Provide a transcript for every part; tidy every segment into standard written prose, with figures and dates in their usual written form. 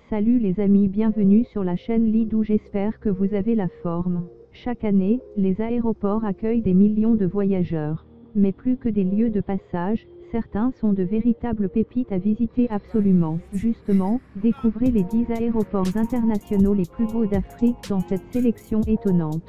Salut les amis, bienvenue sur la chaîne Lidou, j'espère que vous avez la forme. Chaque année, les aéroports accueillent des millions de voyageurs. Mais plus que des lieux de passage, certains sont de véritables pépites à visiter absolument. Justement, découvrez les 10 aéroports internationaux les plus beaux d'Afrique dans cette sélection étonnante.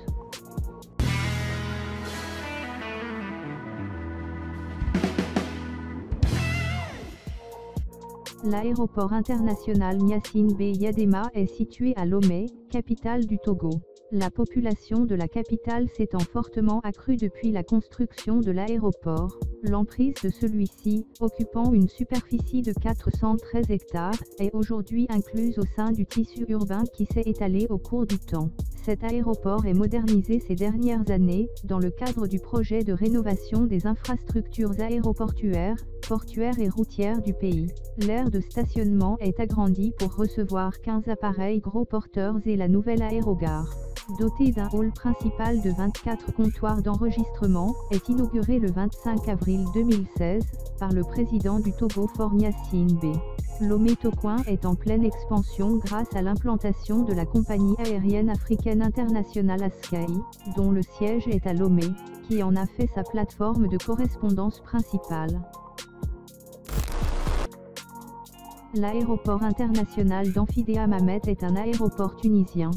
L'aéroport international Gnassingbé Bey Yadema est situé à Lomé, capitale du Togo. La population de la capitale s'étant fortement accrue depuis la construction de l'aéroport, l'emprise de celui-ci, occupant une superficie de 413 hectares, est aujourd'hui incluse au sein du tissu urbain qui s'est étalé au cours du temps. Cet aéroport est modernisé ces dernières années, dans le cadre du projet de rénovation des infrastructures aéroportuaires, portuaires et routières du pays. L'aire de stationnement est agrandie pour recevoir 15 appareils gros porteurs et la nouvelle aérogare, dotée d'un hall principal de 24 comptoirs d'enregistrement, est inaugurée le 25 avril 2016, par le président du Togo Faure Gnassingbé. Lomé Tokoin est en pleine expansion grâce à l'implantation de la compagnie aérienne africaine internationale Askai, dont le siège est à Lomé, qui en a fait sa plateforme de correspondance principale. L'aéroport international d'Amphidéa Mamet est un aéroport tunisien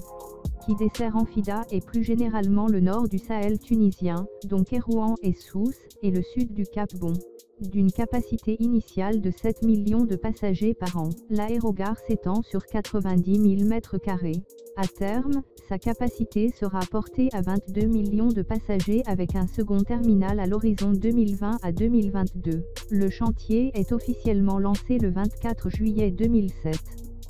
qui dessert Amphida et plus généralement le nord du Sahel tunisien, dont Kérouan et Sousse, et le sud du Cap Bon. D'une capacité initiale de 7 millions de passagers par an, l'aérogare s'étend sur 90 000 m². À terme, sa capacité sera portée à 22 millions de passagers avec un second terminal à l'horizon 2020 à 2022. Le chantier est officiellement lancé le 24 juillet 2007.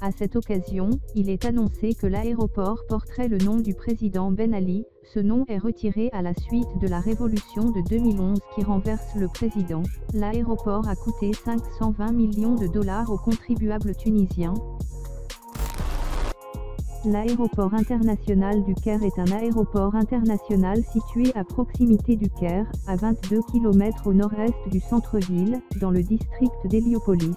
À cette occasion, il est annoncé que l'aéroport porterait le nom du président Ben Ali. Ce nom est retiré à la suite de la révolution de 2011 qui renverse le président. L'aéroport a coûté 520 millions de dollars aux contribuables tunisiens. L'aéroport international du Caire est un aéroport international situé à proximité du Caire, à 22 km au nord-est du centre-ville, dans le district d'Héliopolis.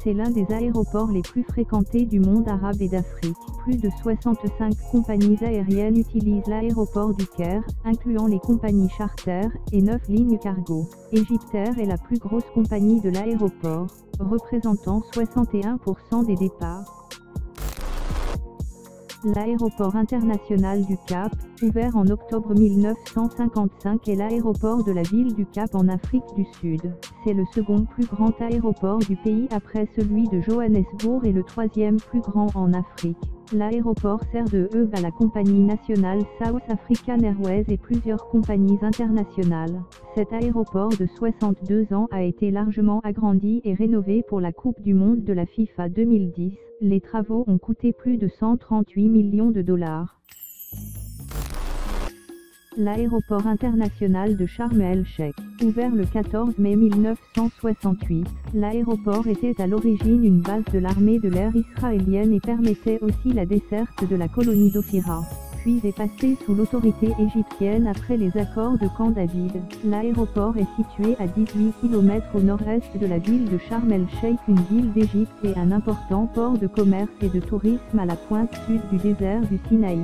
C'est l'un des aéroports les plus fréquentés du monde arabe et d'Afrique. Plus de 65 compagnies aériennes utilisent l'aéroport du Caire, incluant les compagnies charter, et 9 lignes cargo. Egyptair est la plus grosse compagnie de l'aéroport, représentant 61% des départs. L'aéroport international du Cap, ouvert en octobre 1955, est l'aéroport de la ville du Cap en Afrique du Sud. C'est le second plus grand aéroport du pays après celui de Johannesburg et le troisième plus grand en Afrique. L'aéroport sert de hub à la compagnie nationale South African Airways et plusieurs compagnies internationales. Cet aéroport de 62 ans a été largement agrandi et rénové pour la Coupe du Monde de la FIFA 2010. Les travaux ont coûté plus de 138 millions de dollars. L'aéroport international de Sharm el-Sheikh, ouvert le 14 mai 1968, l'aéroport était à l'origine une base de l'armée de l'air israélienne et permettait aussi la desserte de la colonie d'Ophira, puis est passé sous l'autorité égyptienne après les accords de Camp David. L'aéroport est situé à 18 km au nord-est de la ville de Sharm el-Sheikh, une ville d'Égypte et un important port de commerce et de tourisme à la pointe sud du désert du Sinaï.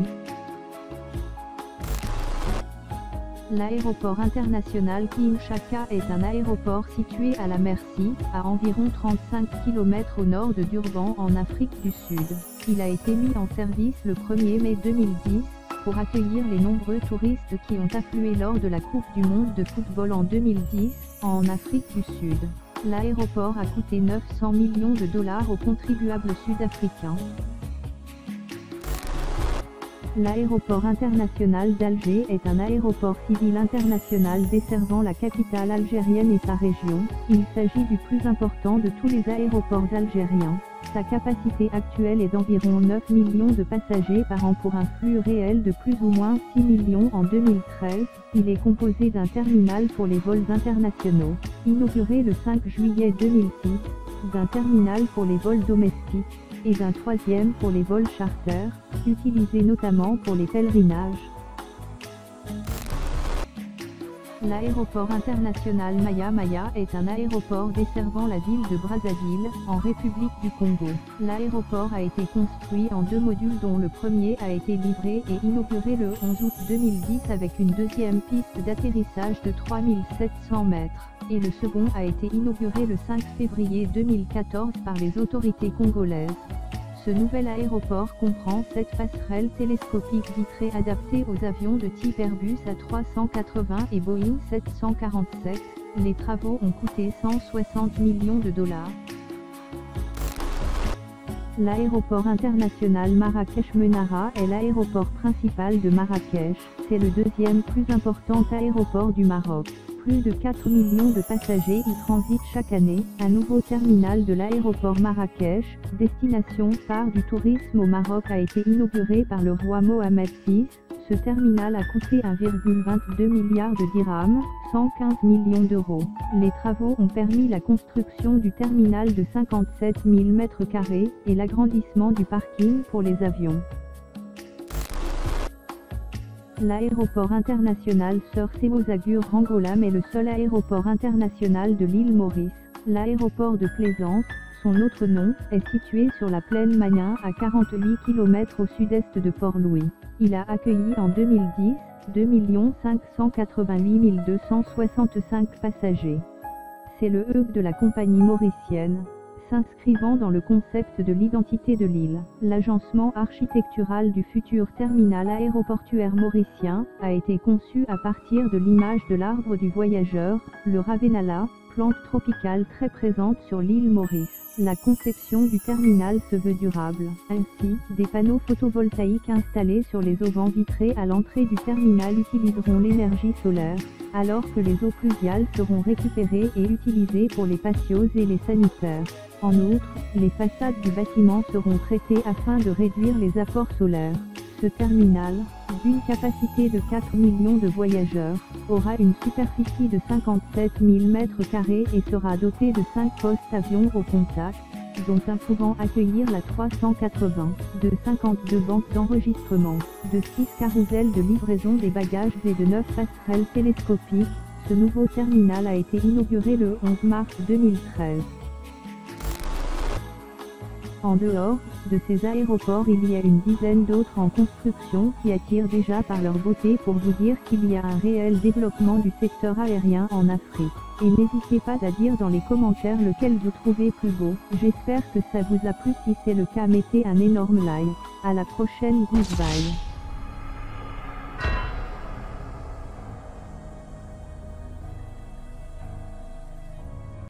L'aéroport international Kinshasa est un aéroport situé à la Merci, à environ 35 km au nord de Durban en Afrique du Sud. Il a été mis en service le 1er mai 2010, pour accueillir les nombreux touristes qui ont afflué lors de la Coupe du Monde de football en 2010, en Afrique du Sud. L'aéroport a coûté 900 millions de dollars aux contribuables sud-africains. L'aéroport international d'Alger est un aéroport civil international desservant la capitale algérienne et sa région. Il s'agit du plus important de tous les aéroports algériens. Sa capacité actuelle est d'environ 9 millions de passagers par an pour un flux réel de plus ou moins 6 millions en 2013. Il est composé d'un terminal pour les vols internationaux, inauguré le 5 juillet 2006, d'un terminal pour les vols domestiques, et d'un troisième pour les vols charter, utilisés notamment pour les pèlerinages. L'aéroport international Maya Maya est un aéroport desservant la ville de Brazzaville, en République du Congo. L'aéroport a été construit en 2 modules dont le premier a été livré et inauguré le 11 août 2010 avec une deuxième piste d'atterrissage de 3700 mètres, et le second a été inauguré le 5 février 2014 par les autorités congolaises. Ce nouvel aéroport comprend 7 passerelles télescopiques vitrées adaptées aux avions de type Airbus A380 et Boeing 747. Les travaux ont coûté 160 millions de dollars. L'aéroport international Marrakech-Menara est l'aéroport principal de Marrakech. C'est le deuxième plus important aéroport du Maroc. Plus de 4 millions de passagers y transitent chaque année. Un nouveau terminal de l'aéroport Marrakech, destination phare du tourisme au Maroc, a été inauguré par le roi Mohamed VI. Ce terminal a coûté 1,22 milliard de dirhams, 115 millions d'euros. Les travaux ont permis la construction du terminal de 57 000 m² et l'agrandissement du parking pour les avions. L'aéroport international Sir Sewos Agur Rangolam est le seul aéroport international de l'île Maurice. L'aéroport de Plaisance, son autre nom, est situé sur la plaine Magnin à 48 km au sud-est de Port-Louis. Il a accueilli en 2010, 2 588 265 passagers. C'est le hub de la compagnie mauricienne, s'inscrivant dans le concept de l'identité de l'île. L'agencement architectural du futur terminal aéroportuaire mauricien a été conçu à partir de l'image de l'arbre du voyageur, le Ravenala, plante tropicale très présente sur l'île Maurice. La conception du terminal se veut durable. Ainsi, des panneaux photovoltaïques installés sur les auvents vitrés à l'entrée du terminal utiliseront l'énergie solaire, alors que les eaux pluviales seront récupérées et utilisées pour les patios et les sanitaires. En outre, les façades du bâtiment seront traitées afin de réduire les apports solaires. Ce terminal, d'une capacité de 4 millions de voyageurs, aura une superficie de 57 000 m² et sera doté de 5 postes avions au contact, dont un pouvant accueillir la 380, de 52 banques d'enregistrement, de 6 carousels de livraison des bagages et de 9 passerelles télescopiques. Ce nouveau terminal a été inauguré le 11 mars 2013. En dehors de ces aéroports, il y a une dizaine d'autres en construction qui attirent déjà par leur beauté pour vous dire qu'il y a un réel développement du secteur aérien en Afrique. Et n'hésitez pas à dire dans les commentaires lequel vous trouvez plus beau. J'espère que ça vous a plu. Si c'est le cas, mettez un énorme like. À la prochaine, goodbye.